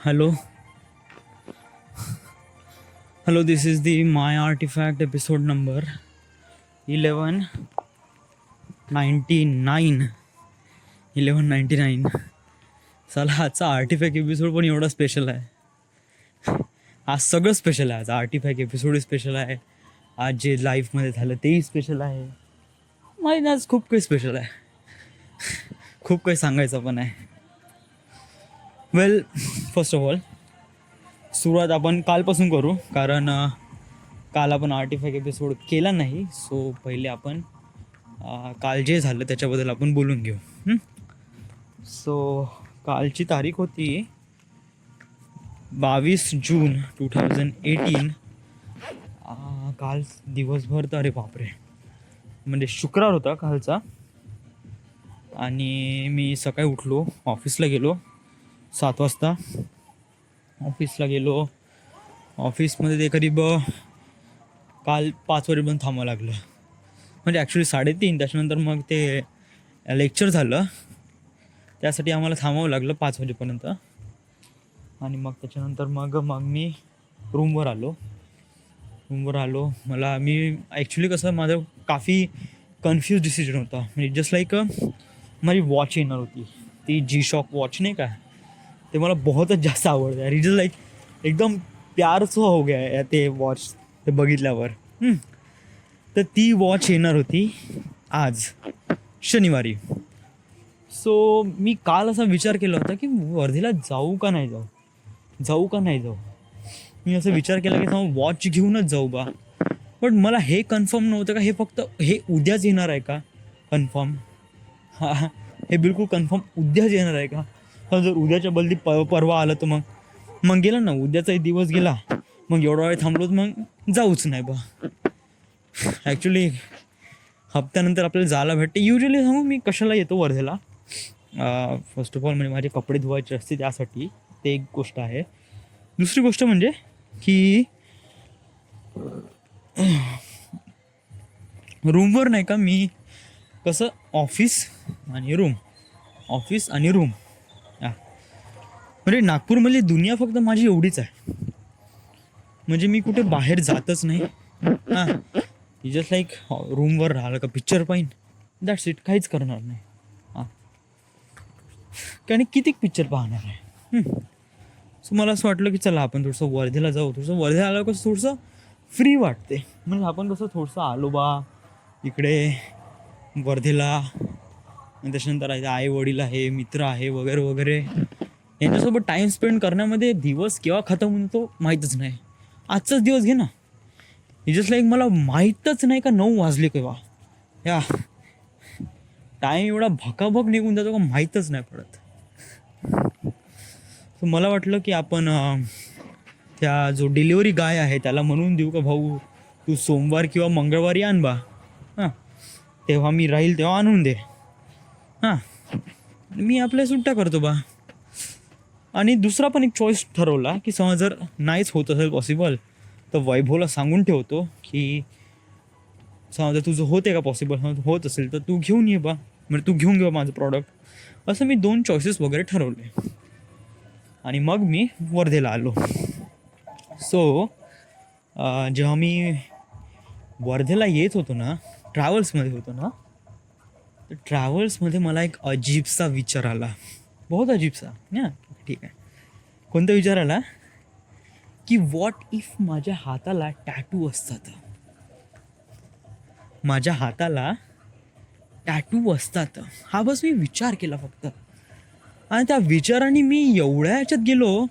Hello, hello. This is the My Artifact episode number 1199. 1199. साला आजचा artefact episode पण एवढा स्पेशल आहे. आज सगळं स्पेशल आहे. आज आर्टिफॅक्ट एपिसोड स्पेशल आहे. आज जे लाईफमध्ये झालं तेही स्पेशल आहे. माहिती आज खूप काही स्पेशल आहे. खूप काही सांगायचं पण आहे. वेल, फर्स्ट ऑफ ऑल सुरुवात आपण कालपासून करू, कारण काल आपण आर्टिफॅक्ट एपिसोड केला नाही. सो पहिले आपण काल जे झालं त्याच्याबद्दल आपण बोलून घेऊ. सो कालची तारीख होती 22 जून 2018. काल दिवसभर तर अरे बापरे, म्हणजे शुक्रवार होता कालचा. आणि मी सकाळी उठलो, ऑफिसला गेलो 7 वाजता. ऑफिसला गेलो. ऑफिसमध्ये ते करीब काल 5 वाजेपर्यंत थांबावं लागलं. म्हणजे ॲक्च्युली 3:30. त्याच्यानंतर मग ते लेक्चर झालं, त्यासाठी आम्हाला थांबावं लागलं 5 वाजेपर्यंत. आणि मग त्याच्यानंतर मग मी रूमवर आलो. मी ॲक्च्युली कसं माझं काफी कन्फ्यूज डिसिजन होता. म्हणजे जस्ट लाईक माझी वॉच येणार होती, ती G-Shock वॉच नाही का, ते मला बहुतच जास्त आवडतं यार. इट इज लाईक एकदम प्यारचं हो गया आहे ते वॉच ते बघितल्यावर. तर ती वॉच येणार होती आज शनिवारी. सो मी काल असा विचार केला होता की वर्धेला जाऊ का नाही जाऊ. मी असा विचार केला की वॉच घेऊनच जाऊ बा. पण मला हे कन्फर्म नव्हतं का हे फक्त हे उद्याच येणार आहे का कन्फर्म. हे बिलकुल कन्फर्म उद्याच येणार आहे का. जर उद्याच्या बदली परवा आलं तर मग गेलं ना, उद्याचाही दिवस गेला. मग एवढा वेळ थांबलो तर मग जाऊच नाही बा. ॲक्च्युली हप्त्यानंतर आपल्याला जायला भेटते. युजली सांगू मी कशाला येतो वर्धेला. फर्स्ट ऑफ ऑल म्हणजे माझे कपडे धुवायचे असते, त्यासाठी ते एक गोष्ट आहे. दुसरी गोष्ट म्हणजे की रूमवर नाही का, मी कसं ऑफिस आणि रूम म्हणजे नागपूरमधली दुनिया फक्त माझी एवढीच आहे. म्हणजे मी कुठे बाहेर जातच नाही. जस्ट लाईक रूमवर राहिलं का पिक्चर पाहीन, दॅट्स इट. काहीच करणार नाही. कारण किती पिक्चर पाहणार आहे. सो मला असं वाटलं की चला आपण थोडंसं वर्धेला जाऊ. वर्धेला आलं कसं थोडंसं फ्री वाटते. म्हणजे आपण कसं थोडंसं आलो बा इकडे वर्धेला, त्याच्यानंतर आई वडील आहे, मित्र आहे वगैरे वगैरे, यांच्यासोबत टाईम स्पेंड करण्यामध्ये दिवस केव्हा खतम होतो माहीतच नाही. आजचाच दिवस घे ना, जस्ट लाईक मला माहीतच नाही का 9 वाजले केव्हा. या टाईम एवढा भकाभक निघून जातो का माहीतच नाही पडत. तर मला वाटलं की आपण त्या जो डिलिव्हरी गाय आहे त्याला म्हणून देऊ का, भाऊ तू सोमवार किंवा मंगळवारी आण बा. तेव्हा मी राहील तेव्हा आणून दे. मी आपल्या सुट्ट्या करतो बा. आणि दुसरा पण एक चॉईस ठरवला की समजा जर नाहीच होत असेल पॉसिबल तर वैभवला सांगून ठेवतो की समजा तुझं होते का पॉसिबल, होत असेल तर तू घेऊन ये बा, म्हणजे तू घेऊन घे माझं प्रॉडक्ट. असं मी 2 चॉईसेस वगैरे ठरवले. आणि मग मी वर्धेला आलो. सो जेव्हा मी वर्धेला येत होतो ना, ट्रॅव्हल्समध्ये होतो ना, तर ट्रॅव्हल्समध्ये मला एक अजीबसा विचार आला. बहुत अजीबसा. ठीक आहे. कोणता विचार आला की व्हॉट इफ माझ्या हाताला टॅटू असतात. माझ्या हाताला टॅटू असतात. हा बस मी विचार केला फक्त. आणि त्या विचाराने मी एवढ्या ह्याच्यात गेलो,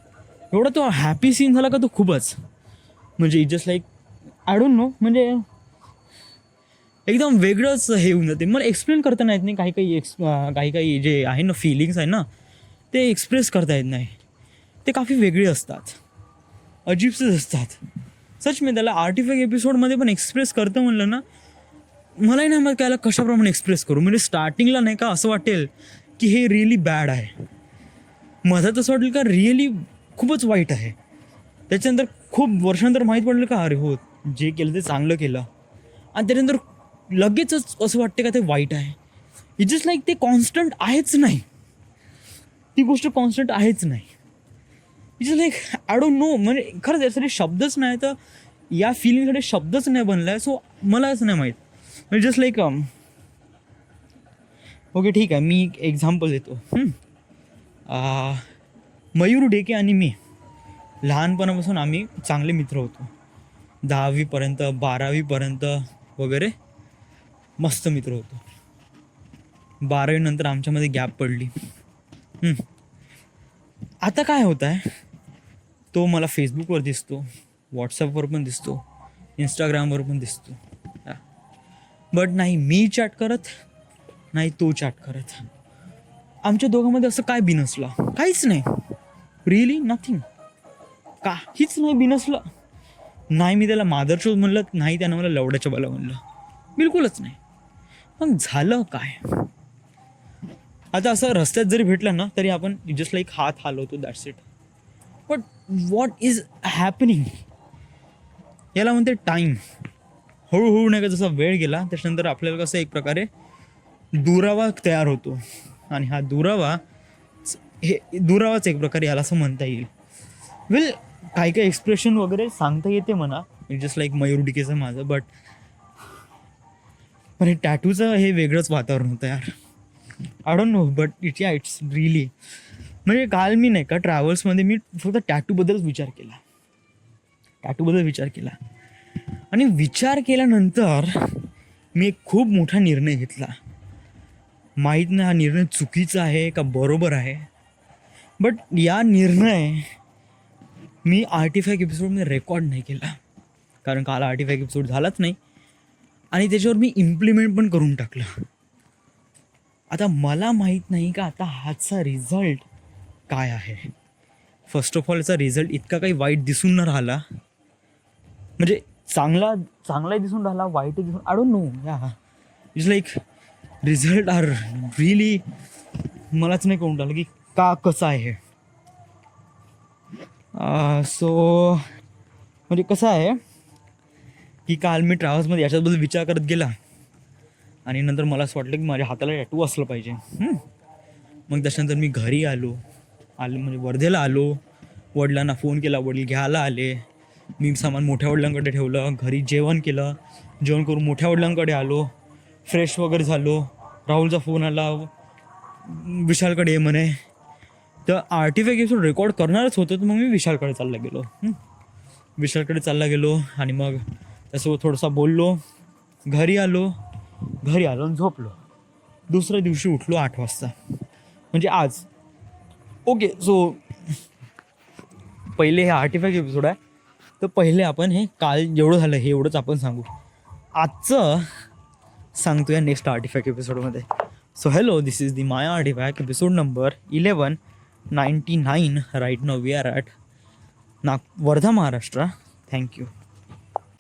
एवढा तो हॅपी सीन झाला का तो खूपच. म्हणजे just like I don't no, म्हणजे एकदम वेगळंच हे होऊन जाते. मला एक्सप्लेन करता नाही येत नाही. काही जे आहे ना फिलिंग्स आहे ना, ते एक्सप्रेस करता येत नाही. ते काफी वेगळे असतात, अजीबसेच असतात. सच मी त्याला आर्टिफॅक्ट एपिसोडमध्ये पण एक्सप्रेस करतं म्हणलं ना, मलाही नाही मग त्याला कशाप्रमाणे एक्सप्रेस करू. म्हणजे स्टार्टिंगला नाही का असं वाटेल की हे रिअली बॅड आहे, मधात असं वाटेल का रिअली खूपच वाईट आहे. त्याच्यानंतर खूप वर्षानंतर माहीत पडलं का अरे हो जे केलं ते चांगलं केलं. आणि त्याच्यानंतर लगेचच असं वाटते का ते वाईट आहे. इट जस्ट लाईक ते कॉन्स्टंट आहेच नाही. ती गोष्ट कॉन्स्टंट आहेच नाही. It's like I don't no, म्हणजे खरंच यासाठी शब्दच नाही, तर या फिलिंगसाठी शब्दच नाही बनला आहे. सो मला असं नाही माहीत, म्हणजे जस्ट लाईक ओके ठीक आहे, मी एक एक्झाम्पल देतो. मयूर डेके आणि मी लहानपणापासून आम्ही चांगले मित्र होतो. 10वीपर्यंत 12वीपर्यंत वगैरे मस्त मित्र होतो. 12वीनंतर आमच्यामध्ये गॅप पडली. आता काय होत आहे, तो मला फेसबुकवर दिसतो, व्हॉट्सअपवर पण दिसतो, इंस्टाग्रामवर पण दिसतो. बट नाही मी चॅट करत, नाही तो चॅट करत. आमच्या दोघांमध्ये असं काय बिनसलं, काहीच नाही, रिअली नथिंग, काहीच नाही बिनसलं. नाही मी त्याला मादरचोद म्हणलं, नाही त्यानं मला लवड्याच्या बाला म्हणलं, बिलकुलच नाही. मग झालं काय, आता असं रस्त्यात जरी भेटलं ना तरी आपण जस्ट लाईक हात हलवतो, that's it. But what is happening, याला म्हणते टाईम. हळूहळू नाही का जसा वेळ गेला त्याच्यानंतर आपल्याला कसं एक प्रकारे दुरावा तयार होतो, आणि हा दुरावाच एक प्रकारे याला असं म्हणता येईल. वेल काही काही एक्सप्रेशन वगैरे सांगता येते म्हणा, जस्ट लाईक मयूर डिकेचं माझं. बट पण हे टॅटूचं हे वेगळंच वातावरण होतं यार. I don't no, but it's really, म्हणजे काल मी नाही का ट्रॅव्हल्समध्ये मी फक्त टॅटूबद्दलच विचार केला, आणि विचार केल्यानंतर मी एक खूप मोठा निर्णय घेतला. माहीत नाही हा निर्णय चुकीचा आहे का बरोबर आहे, बट या निर्णय मी आर्टिफॅक्ट एपिसोडमध्ये रेकॉर्ड नाही केला, कारण काल आर्टिफॅक्ट एपिसोड झालाच नाही, आणि त्याच्यावर मी इम्प्लिमेंट पण करून टाकलं. आता मला माहीत नाही का आता ह्याचा रिझल्ट काय आहे. फर्स्ट ऑफ ऑल याचा रिझल्ट इतका काही वाईट दिसून न राहिला, म्हणजे चांगलाही दिसून राहिला, वाईटही दिसून, आय डोंट नो या, it's like result are really मलाच नाही कळून राहिलं की कसं आहे. सो म्हणजे कसं आहे की काल मी ट्रॅव्हल्समध्ये याच्याबद्दल विचार करत गेला, आणि नंतर मला असं वाटलं की माझ्या हाताला टॅटू असलं पाहिजे. मग त्याच्यानंतर मी घरी आलो म्हणजे वर्धेला आलो, वडिलांना फोन केला, वडील घ्यायला आले, मी सामान मोठ्या वडिलांकडे ठेवलं, घरी जेवण केलं, जेवण करून मोठ्या वडिलांकडे आलो, फ्रेश वगैरे झालो. राहुलचा फोन आला, विशालकडे ये म्हणे, तर आर्टिफॅक्ट एपिसोड रेकॉर्ड करणारच होतं, तर मग मी विशालकडे चालला गेलो, आणि मग त्यासोबत थोडासा बोललो, घरी आलो आणि झोपलो. दुसऱ्या दिवशी उठलो 8 वाजता, म्हणजे आज. ओके, सो पहिले हे आर्टिफॅक्ट एपिसोड आहे, तर पहिले आपण हे काल जेवढं झालं हे एवढंच आपण सांगू. आजचं सांगतो या नेक्स्ट आर्टिफॅक्ट एपिसोडमध्ये. So hello, this is the Maya artifact episode number 1199. Right now we are at Wardha, Maharashtra. Thank you.